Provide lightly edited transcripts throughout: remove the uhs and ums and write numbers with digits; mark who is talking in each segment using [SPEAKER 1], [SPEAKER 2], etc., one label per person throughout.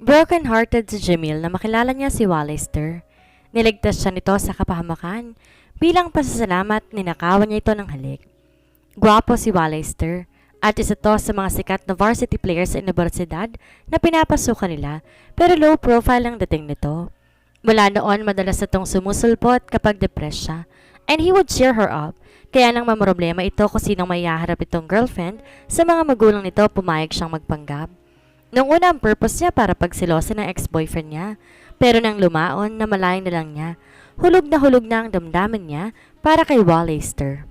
[SPEAKER 1] Broken-hearted si Jamil na makilala niya si Wallister. Niligtas siya nito sa kapahamakan. Bilang pasasalamat, ninakawan niya ito ng halik. Gwapo si Wallister at isa to sa mga sikat na varsity players sa universidad na pinapasukan nila pero low profile ang dating nito. Mula noon, madalas itong sumusulpot kapag depressed siya and he would cheer her up. Kaya nang mamroblema ito kung sinong may haharap itong girlfriend, sa mga magulang nito pumayag siyang magpanggap. Nung una ang purpose niya para pagsilosin ng ex-boyfriend niya, pero nang lumaon na malayan na lang niya, hulog na ang damdamin niya para kay Wallister.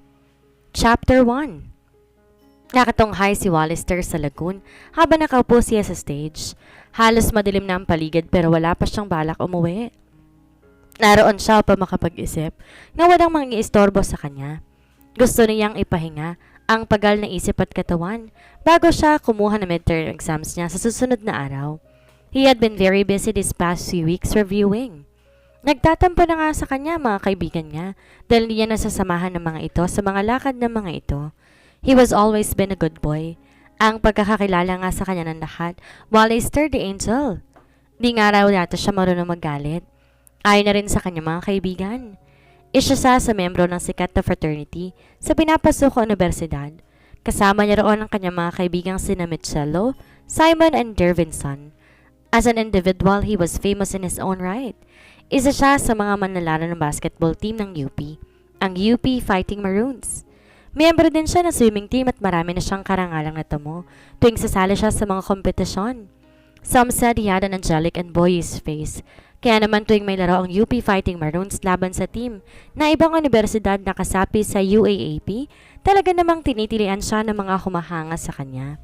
[SPEAKER 1] Chapter 1. Nakatunghay si Wallister sa lagoon habang nakaupo siya sa stage. Halos madilim na ang paligid pero wala pa siyang balak umuwi. Naroon siya upang makapag-isip na walang mangiistorbo sa kanya. Gusto niyang ipahinga ang pagal na isip at katawan bago siya kumuha ng midterm exams niya sa susunod na araw. He had been very busy these past few weeks reviewing. Nagtatampo na nga sa kanya mga kaibigan niya dahil hindi niya nasasamahan ng mga ito sa mga lakad ng mga ito. He was always been a good boy. Ang pagkakakilala nga sa kanya ng lahat, Wallister the Angel. Di nga raw yata siya marunong magalit. Ayon na rin sa kanya mga kaibigan. Isa siya sa membro ng sikat na fraternity sa pinapasok ko universidad. Kasama niya roon ang kanyang mga kaibigang sina Michello, Simon and Dervinson. As an individual, he was famous in his own right. Isa siya sa mga manlalaro ng basketball team ng UP, ang UP Fighting Maroons. Miyembro din siya ng swimming team at marami na siyang karangalang natamo tuwing sasali siya sa mga kompetisyon. Some said he had an angelic and boyish face. Kaya naman tuwing may laro ang UP Fighting Maroons laban sa team na ibang universidad na kasapi sa UAAP, talaga namang tinitilian siya ng mga humahanga sa kanya.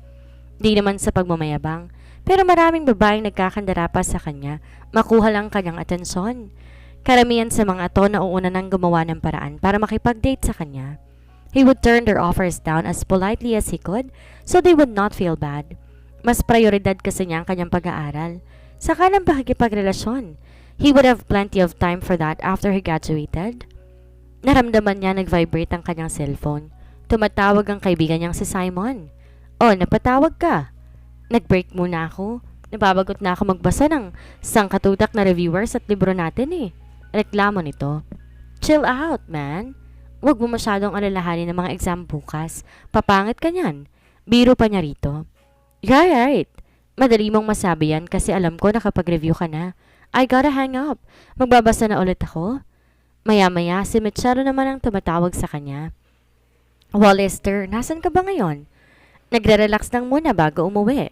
[SPEAKER 1] Di naman sa pagmamayabang, pero maraming babaeng nagkakandara pa sa kanya, makuha lang kanyang atensyon. Karamihan sa mga ito na uuna nang gumawa ng paraan para makipag-date sa kanya. He would turn their offers down as politely as he could so they would not feel bad. Mas prioridad kasi niya ang kanyang pag-aaral. Saka ng pakikipagrelasyon. He would have plenty of time for that after he graduated. Naramdaman niya nag-vibrate ang kanyang cellphone. Tumatawag ang kaibigan niyang si Simon. Oh, napatawag ka. Nag-break muna ako. Nababagot na ako magbasa ng sangkatutak na reviewers at libro natin eh. Reklamo nito. Chill out, man. Huwag mo masyadong alalahanin ng mga exam bukas. Papangit ka niyan. Biro pa niya rito. You're right. Madali mong masabi yan kasi alam ko nakapag-review ka na. I gotta hang up. Magbabasa na ulit ako. Maya-maya, si Machado naman ang tumatawag sa kanya. Wallister, nasan ka ba ngayon? Nagre-relax lang muna bago umuwi.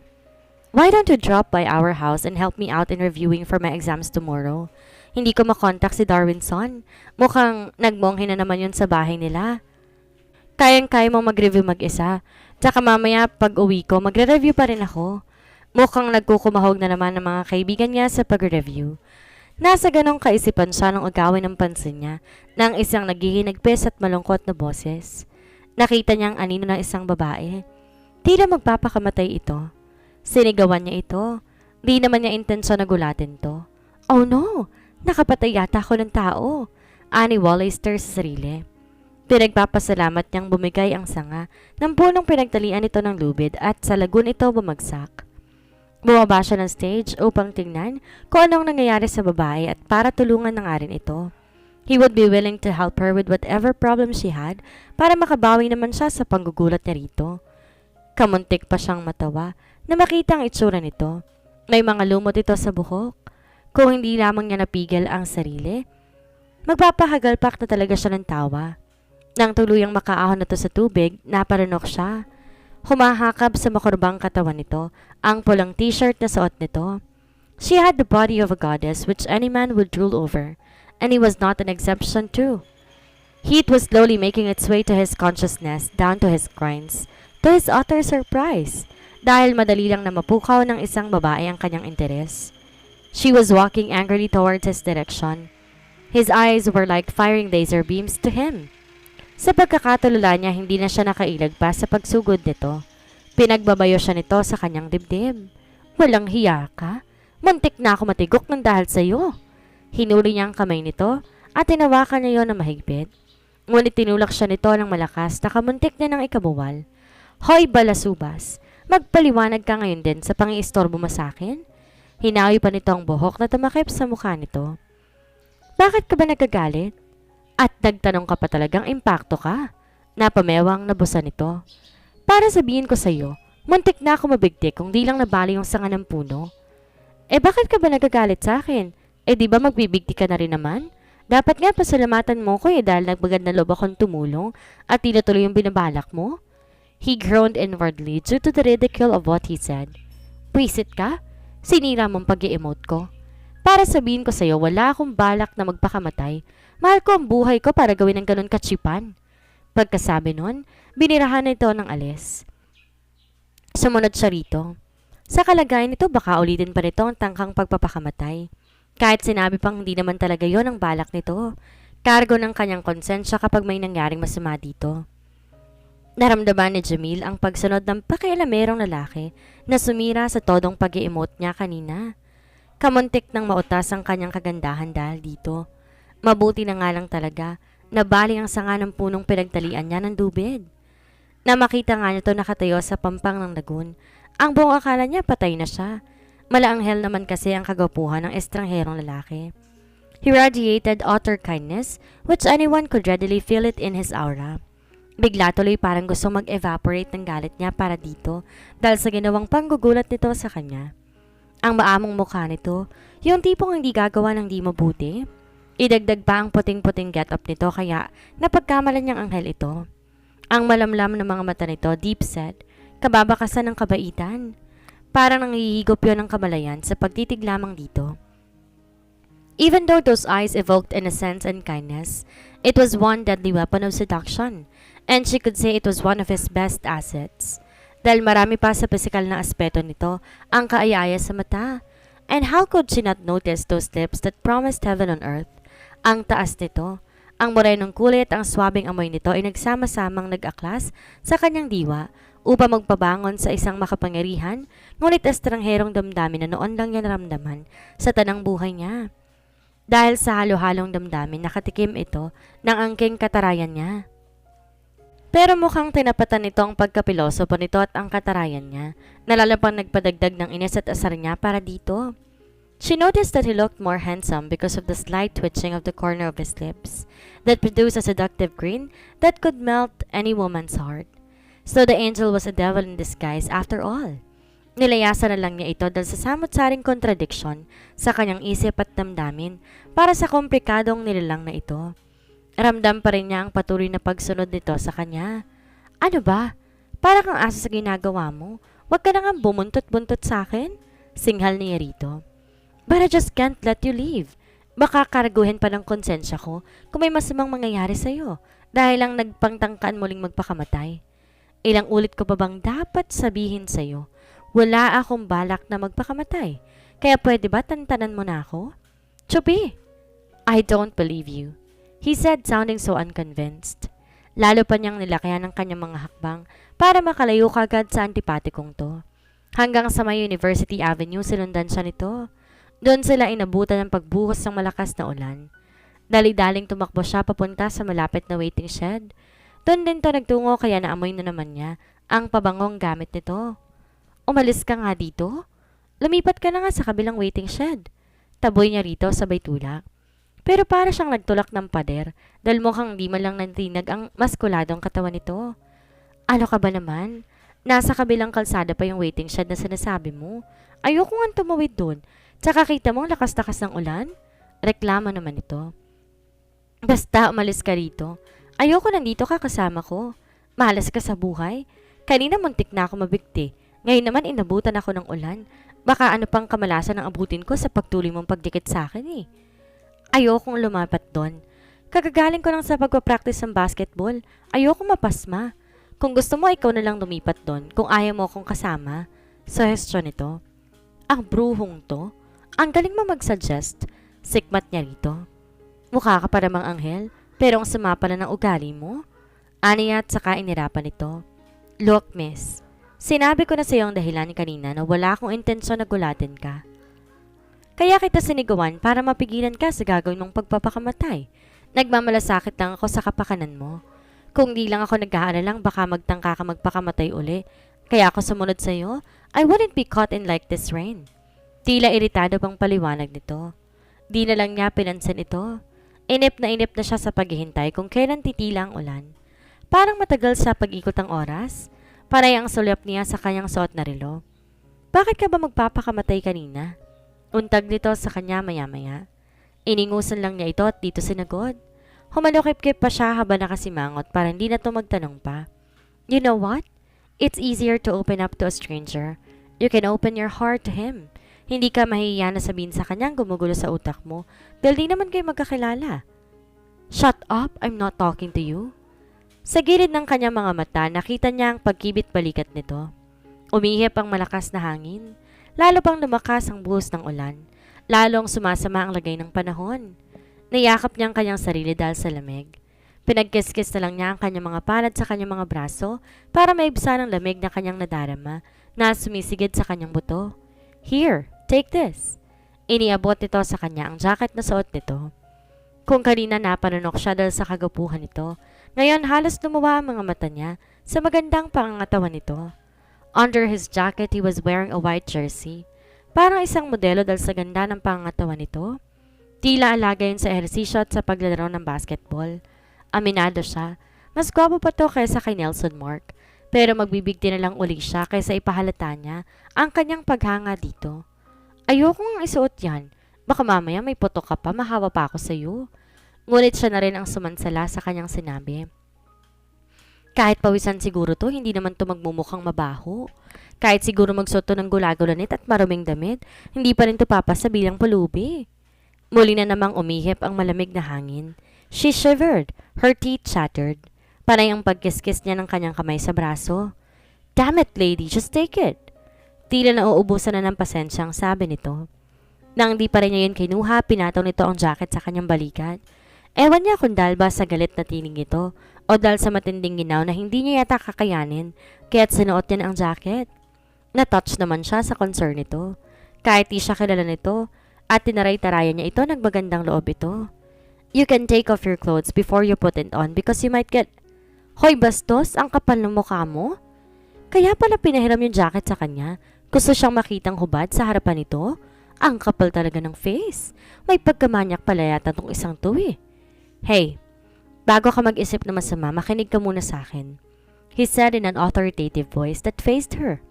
[SPEAKER 1] Why don't you drop by our house and help me out in reviewing for my exams tomorrow? Hindi ko makontak si Darwinson. Mukhang nagmonghe na naman yun sa bahay nila. Kayang-kaya mong mag-review mag-isa. Tsaka mamaya pag uwi ko, magre-review pa rin ako. Mukhang nagkukumahog na naman ng mga kaibigan niya sa pag-review. Nasa ganong kaisipan siya nung agawin ng pansin niya ng isang naghihinagpis at malungkot na boses. Nakita niyang anino ng isang babae. Tila magpapakamatay ito. Sinigawan niya ito. Di naman niya intensyon na gulatin to. Oh no! Nakapatay yata ako ng tao. Ani Wallister sa sarili. Pinagpapasalamat niyang bumigay ang sanga ng punong pinagtalian ito ng lubid at sa lagun ito bumagsak. Bumaba siya ng stage upang tingnan kung anong nangyayari sa babae at para tulungan na nga rin ito. He would be willing to help her with whatever problem she had para makabawi naman siya sa panggugulat niya rito. Kamuntik pa siyang matawa na makita ang itsura nito. May mga lumot ito sa buhok. Kung hindi lamang niya napigil ang sarili, magpapahagalpak na talaga siya ng tawa. Nang tuluyang makaahon na to sa tubig, naparanok siya. Humahakap sa makurbang katawan nito ang pulang t-shirt na suot nito. She had the body of a goddess which any man would drool over, and he was not an exception too. Heat was slowly making its way to his consciousness, down to his groins, to his utter surprise, dahil madali lang na mapukaw ng isang babae ang kanyang interes. She was walking angrily towards his direction. His eyes were like firing laser beams to him. Sa pagkakatulala niya, hindi na siya nakailag pa sa pagsugod nito. Pinagbabayo siya nito sa kanyang dibdib. Walang hiya ka? Muntik na ako matigok ng dahil sa iyo. Hinuli niya ang kamay nito at tinawakan niya yon na mahigpit. Ngunit tinulak siya nito ng malakas na kamuntik na ng ikabuwal. Hoy balasubas, magpaliwanag ka ngayon din sa pangiistorbo mo sa akin? Hinawi pa nito ang buhok na tumakip sa mukha nito. Bakit ka ba nagagalit? At nagtanong ka pa talagang impacto ka. Napamewang nabusa nito. Para sabihin ko sa'yo, muntik na ako mabigti kung di lang nabali yung sanga ng puno. Bakit ka ba nagagalit sa akin? Di ba magbibigti ka na rin naman? Dapat nga pasalamatan mo ko dahil nagbagad na loob akong tumulong at tinutuloy yung binabalak mo. He groaned inwardly due to the ridicule of what he said. Pwisit ka? Sinira mong pag-i-emote ko. Para sabihin ko sa'yo, wala akong balak na magpakamatay. Mahal ko ang buhay ko para gawin ng ganun katsipan. Pagkasabi nun, binirahan na ito ng alis. Sumunod siya rito. Sa kalagayan nito, baka ulitin pa nito ang tangkang pagpapakamatay. Kahit sinabi pang hindi naman talaga yon ang balak nito. Kargo ng kanyang konsensya kapag may nangyaring masama dito. Naramdaman ni Jamil ang pagsunod ng pakialamerong lalaki na sumira sa todong pag-i-emote niya kanina. Kamuntik nang mautas ang kanyang kagandahan dahil dito. Mabuti na nga lang talaga na bali ang sanga ng punong pinagtalian niya ng dubid. Na makita nga niya ito nakatayo sa pampang ng lagun. Ang buong akala niya patay na siya. Malaanghel naman kasi ang kagwapuhan ng estrangherong lalaki. He radiated utter kindness, which anyone could readily feel it in his aura. Bigla tuloy parang gusto mag-evaporate ng galit niya para dito dahil sa ginawang panggugulat nito sa kanya. Ang maamong mukha nito, yung tipong hindi gagawa ng di mabuti. Idagdag pa ang puting-puting get-up nito kaya napagkamalan niyang anghel ito. Ang malamlam ng mga mata nito, deep-set, kababakasan ng kabaitan. Parang nangihigop yun ng kamalayan sa pagtitig lamang dito. Even though those eyes evoked innocence and kindness, it was one deadly weapon of seduction, and she could say it was one of his best assets. Dahil marami pa sa pisikal na aspeto nito ang kaaya-aya sa mata. And how could she not notice those lips that promised heaven on earth? Ang taas nito, ang morenong kulit, ang swabing amoy nito ay nagsama-samang nag-aklas sa kanyang diwa upang magpabangon sa isang makapangyarihan, ngunit estrangherong damdamin na noon lang niya naramdaman sa tanang buhay niya. Dahil sa halo-halong damdamin, nakatikim ito ng angking katarayan niya. Pero mukhang tinapatan nito ang pagkapilosopo nito at ang katarayan niya, na lalo pang nagpadagdag ng inis at asar niya para dito. She noticed that he looked more handsome because of the slight twitching of the corner of his lips that produced a seductive grin that could melt any woman's heart. So the angel was a devil in disguise after all. Nilayasan na lang niya ito dahil sa samot-saring contradiction sa kanyang isip at damdamin para sa komplikadong nilalang na ito. Ramdam pa rin niya ang patuloy na pagsunod nito sa kanya. Ano ba? Para kang aso sa ginagawa mo. Huwag ka na nga bumuntot-buntot sa akin. Singhal niya rito. But I just can't let you leave. Baka karaguhin pa ng konsensya ko kung may masamang mangyayari sa'yo dahil lang nagpangtangkaan muling magpakamatay. Ilang ulit ko pa bang dapat sabihin sa'yo? Wala akong balak na magpakamatay. Kaya pwede ba tantanan mo na ako? Chupi! I don't believe you. He said sounding so unconvinced. Lalo pa niyang nilakayan ang kanyang mga hakbang para makalayo kagad sa antipatikong to. Hanggang sa may University Avenue sinundan siya nito. Doon sila inabutan ng pagbuhos ng malakas na ulan. Dali-daling tumakbo siya papunta sa malapit na waiting shed. Doon din to nagtungo kaya naamoy na naman niya ang pabangong gamit nito. Umalis ka nga dito? Lumipat ka na nga sa kabilang waiting shed. Taboy niya rito sabay tulak. Pero para siyang nagtulak ng pader dahil mukhang di man lang nantinag ang maskuladong katawan nito. Ano ka ba naman? Nasa kabilang kalsada pa yung waiting shed na sinasabi mo. Ayoko nga tumawid doon. Tsaka kita mo lakas-lakas ng ulan? Reklamo naman ito. Basta umalis ka rito. Ayoko nandito ka kasama ko. Malas ka sa buhay. Kanina muntik na ako mabigti. Ngayon naman inabutan ako ng ulan. Baka ano pang kamalasan ang abutin ko sa pagtuloy mong pagdikit sa akin eh. Ayokong lumapat doon. Kagagaling ko lang sa pagpapractice ng basketball. Ayokong mapasma. Kung gusto mo, ikaw na lang lumipat doon. Kung ayaw mo akong kasama. Suggestion nito. Ang bruhong to. Ang galing mo mag-suggest. Sikmat niya rito. Mukha ka para mang anghel, pero ang sama pala ng ugali mo. Aniya at saka inirapan ito. Look, miss. Sinabi ko na sa iyo ang dahilan kanina na wala akong intensyon na gulatin ka. Kaya kita sinigawan para mapigilan ka sa gagawin mong pagpapakamatay. Nagmamalasakit lang ako sa kapakanan mo. Kung di lang ako nag-aalalang baka magtangka ka magpakamatay uli. Kaya ako sumunod sa iyo, I wouldn't be caught in like this rain. Tila iritado pang paliwanag nito. Di na lang niya pinansin ito. Inip na siya sa paghihintay kung kailan titila ang ulan. Parang matagal sa pag-ikot ang oras. Panay ang sulyap niya sa kanyang suot na relo. Bakit ka ba magpapakamatay kanina? Untag nito sa kanya maya-maya. Iningusan lang niya ito at dito sinagot. Humalukip-kip pa siya habang nakasimangot para hindi na to magtanong pa. You know what? It's easier to open up to a stranger. You can open your heart to him. Hindi ka mahihiya na sabihin sa kanyang gumugulo sa utak mo dahil di naman kayo magkakilala. Shut up, I'm not talking to you. Sa gilid ng kanyang mga mata, nakita niya ang pagkibit balikat nito. Umihip ang malakas na hangin. Lalo pang lumakas ang buhos ng ulan. Lalong sumasama ang lagay ng panahon. Niyakap niya ang kanyang sarili dahil sa lamig. Pinagkiskis na lang niya ang kanyang mga palad sa kanyang mga braso para maibsan ang lamig na kanyang nadarama na sumisigid sa kanyang buto. Here, take this. Iniabot nito sa kanya ang jacket na suot nito. Kung kanina napanunok siya dahil sa kagapuhan nito, ngayon halos lumawa ang mga mata niya sa magandang pangangatawan nito. Under his jacket, he was wearing a white jersey. Parang isang modelo dahil sa ganda ng pangangatawan nito. Tila alaga yun sa ehersisyo at sa paglalaro ng basketball. Aminado siya, mas gwapo pa to kaysa kay Nelson Mark. Pero magbibigti na lang uli siya kaysa ipahalata niya ang kanyang paghanga dito. Ayokong isuot yan. Baka mamaya may putok ka pa, mahawa pa ako sa'yo. Ngunit siya na rin ang sumansala sa kanyang sinabi. Kahit pawisan siguro to, hindi naman to magmumukhang mabaho. Kahit siguro magsuot to ng gulagulanit at maruming damit, hindi pa rin to papasa bilang pulubi. Muli na namang umihip ang malamig na hangin. She shivered, her teeth chattered. Panay ang pagkiskis niya ng kanyang kamay sa braso. Damn it, lady, just take it. Tila nauubusan na ng pasensyang sabi nito. Nang di pa rin niya yun kinuha, pinataw nito ang jacket sa kanyang balikat. Ewan niya kung dahil ba sa galit na tinig ito o dahil sa matinding ginaw na hindi niya yata kakayanin kaya't sinuot niya ang jacket. Na-touch naman siya sa concern nito. Kahit di siya kilala nito at tinaray-tarayan niya ito, nagmagandang loob ito. You can take off your clothes before you put it on because you might get... Hoy bastos, ang kapal ng mukha mo? Kaya pala pinahiram yung jacket sa kanya. Gusto siyang makitang hubad sa harapan nito? Ang kapal talaga ng face. May pagkamanyak pala yata tong isang to eh. Hey, bago ka mag-isip na masama, makinig ka muna sa akin. He said in an authoritative voice that faced her.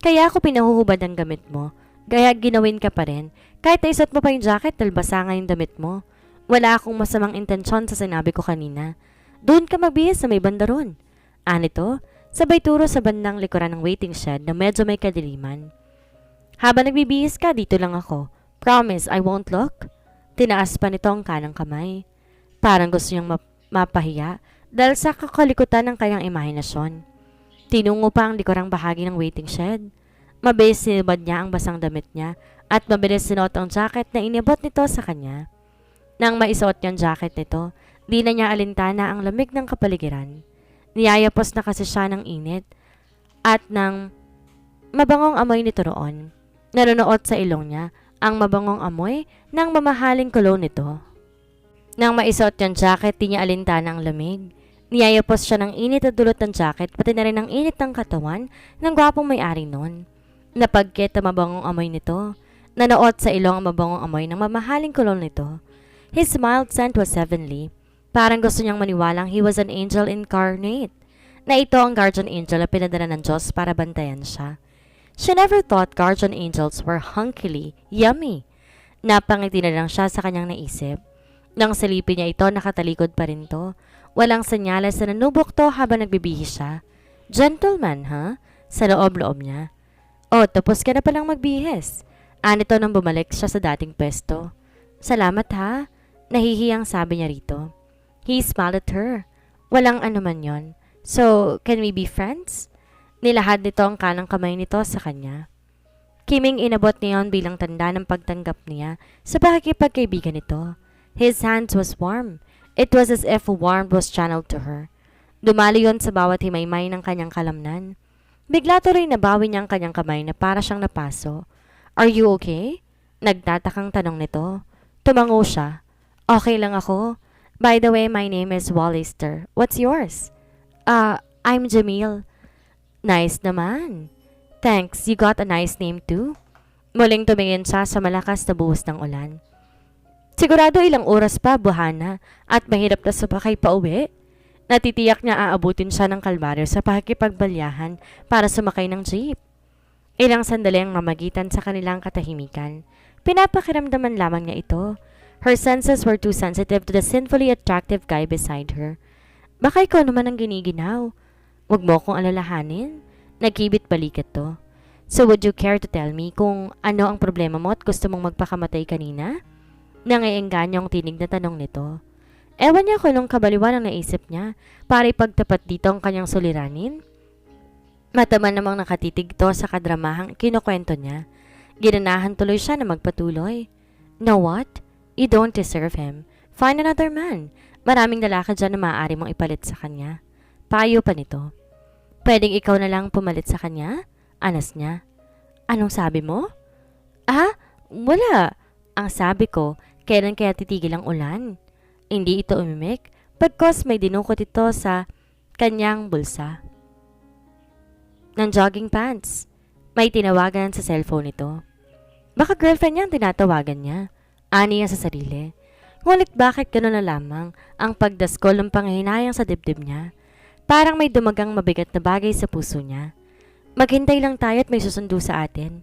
[SPEAKER 1] Kaya ako pinahuhubad ang gamit mo. Kaya ginawin ka pa rin. Kahit naisot mo pa yung jacket dahil basa nga yung damit mo. Wala akong masamang intensyon sa sinabi ko kanina. Doon ka magbihis sa may banda ron. Anito, sabay turo sa bandang likuran ng waiting shed na medyo may kadiliman. Habang nagbibihis ka, dito lang ako. Promise, I won't look. Tinaas pa nito ang kanang kamay. Parang gusto niyang mapahiya dahil sa kakalikutan ng kanyang imahinasyon. Tinungo pa ang likurang bahagi ng waiting shed. Mabilis sinubad niya ang basang damit niya at mabilis sinuot ang jacket na inibot nito sa kanya. Nang maisuot niya ang jacket nito, di na niya alintana ang lamig ng kapaligiran. Niyayapos na kasi siya ng init at ng mabangong amoy nito roon. Nanunuot sa ilong niya ang mabangong amoy ng mamahaling cologne nito. Nang maisuot niyang jacket, di niya alintana ang lamig. Niyayapos siya ng init at dulot ng jacket, pati na rin ang init ng katawan ng gwapong may-ari noon. Napagkit ang mabangong amoy nito. Nanuot sa ilong ang mabangong amoy ng mamahaling cologne nito. His mild scent was heavenly. Parang gusto niyang maniwalang he was an angel incarnate. Na ito ang guardian angel na pinadala ng Diyos para bantayan siya. She never thought guardian angels were hunkily yummy. Napangiti na lang siya sa kanyang naisip. Nang silipin niya ito, nakatalikod pa rin to. Walang senyales na nanubok to habang nagbibihis siya. Gentleman, ha? Sa loob-loob niya. Oh, tapos ka na palang magbihis. Anito nang bumalik siya sa dating pwesto. Salamat ha. Nahihiyang sabi niya rito. He smiled at her. Walang anuman yon. So, can we be friends? Nilahad nito ang kanang kamay nito sa kanya. Kiming inabot niyon bilang tanda ng pagtanggap niya sa pakikipagkaibigan nito. His hands was warm. It was as if warmth was channeled to her. Dumali yon sa bawat himaymay ng kanyang kalamnan. Bigla tuloy nabawi niya ang kanyang kamay na para siyang napaso. Are you okay? Nagtatakang tanong nito. Tumango siya. Okay lang ako. By the way, my name is Wallister. What's yours? I'm Jamil. Nice naman. Thanks, you got a nice name too. Muling tumingin siya sa malakas na buhos ng ulan. Sigurado ilang oras pa, buhana, at mahirap na sumakay pa uwi. Natitiyak niya aabutin siya ng kalbaryo sa pakikipagbalyahan para sumakay ng jeep. Ilang sandali ang mamagitan sa kanilang katahimikan. Pinapakiramdaman lamang niya ito. Her senses were too sensitive to the sinfully attractive guy beside her. Baka ikaw naman ang giniginaw. Huwag mo akong alalahanin. Nagkibit balikat to. So would you care to tell me kung ano ang problema mo at gusto mong magpakamatay kanina? Nangaiengganyo ang tinig na tanong nito. Ewan niya kung anong kabaliwan ang naisip niya para ipagtapat dito ang kanyang suliranin. Mataman namang nakatitig to sa kadramahang kinukwento niya. Ginanahan tuloy siya na magpatuloy. Know what? You don't deserve him. Find another man. Maraming lalaki dyan na maaari mong ipalit sa kanya. Payo pa nito. Pwedeng ikaw na lang pumalit sa kanya? Anas niya. Anong sabi mo? Ah, wala. Ang sabi ko, kailan kaya titigil ang ulan? Hindi ito umimik, pagkos may dinukot ito sa kanyang bulsa. Ng jogging pants. May tinawagan sa cellphone ito. Baka girlfriend niya ang tinatawagan niya. Ani niya sa sarili. Ngunit bakit gano'n na lamang ang pagdaskol ng panghihinayang sa dibdib niya? Parang may dumagang mabigat na bagay sa puso niya. Maghintay lang tayo at may susundo sa atin.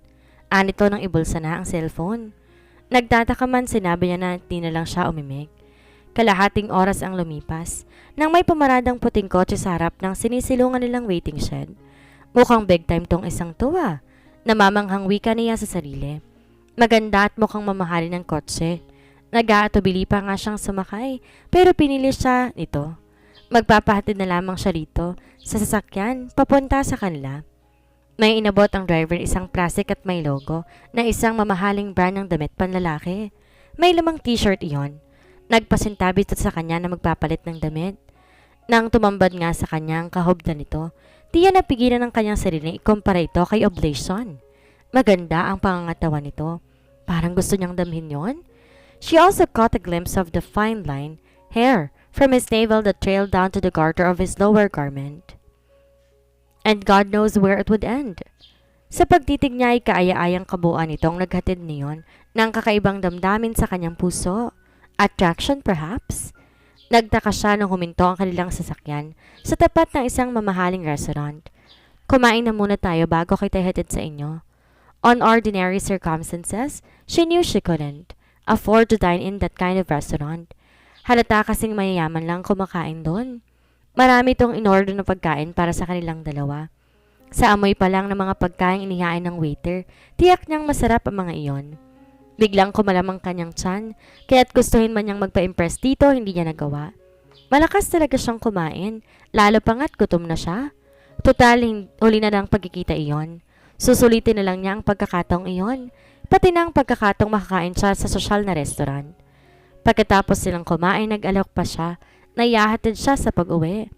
[SPEAKER 1] Anito nang ibulsa na ang cellphone. Nagtataka man, sinabi niya na di na lang siya umimik. Kalahating oras ang lumipas nang may pumaradang puting kotse sa harap ng sinisilungan nilang waiting shed. Mukhang big time tong isang tuwa. Namamanghang wika niya sa sarili. Maganda at mukhang mamahalin ng kotse. Nag-aatubili pa nga siyang sumakay pero pinili siya nito. Magpapahatid na lamang siya rito sa sasakyan papunta sa kanila. May inabot ang driver isang plastic at may logo na isang mamahaling brand ng damit panlalaki. May lamang t-shirt iyon. Nagpasintabi ito sa kanya na magpapalit ng damit. Nang tumambad nga sa kanya ang kahobdan nito, tiyan napigilan ng kanyang sarili ikumpara ito kay Oblation. Maganda ang pangangatawan nito. Parang gusto niyang damhin yon. She also caught a glimpse of the fine line, hair, from his navel that trailed down to the garter of his lower garment. And God knows where it would end. Sa pagtitig niya ay kaaya-ayang kabuuan itong naghatid niyon ng kakaibang damdamin sa kanyang puso. Attraction perhaps? Nagtaka siya nung huminto ang kanilang sasakyan sa tapat ng isang mamahaling restaurant. Kumain na muna tayo bago kita hatid sa inyo. On ordinary circumstances, she knew she couldn't afford to dine in that kind of restaurant. Halata kasing mayayaman lang kumakain doon. Marami itong in-order na pagkain para sa kanilang dalawa. Sa amoy pa lang ng mga pagkain inihain ng waiter, tiyak niyang masarap ang mga iyon. Biglang kumalamang kanyang tiyan, kaya't gustuhin man niyang magpa-impress dito, hindi niya nagawa. Malakas talaga siyang kumain, lalo pa nga't gutom na siya. Total, huli na lang pagkikita iyon. Susulitin na lang niya ang pagkakataong iyon, pati na ang pagkakataong makakain siya sa sosyal na restaurant. Pagkatapos silang kumain, nag-alok pa siya, nayahatid siya sa pag-uwi.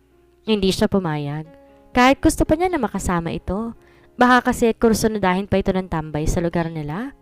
[SPEAKER 1] Hindi siya pumayag. Kahit gusto pa niya na makasama ito. Baka kasi kursunodahin pa ito ng tambay sa lugar nila.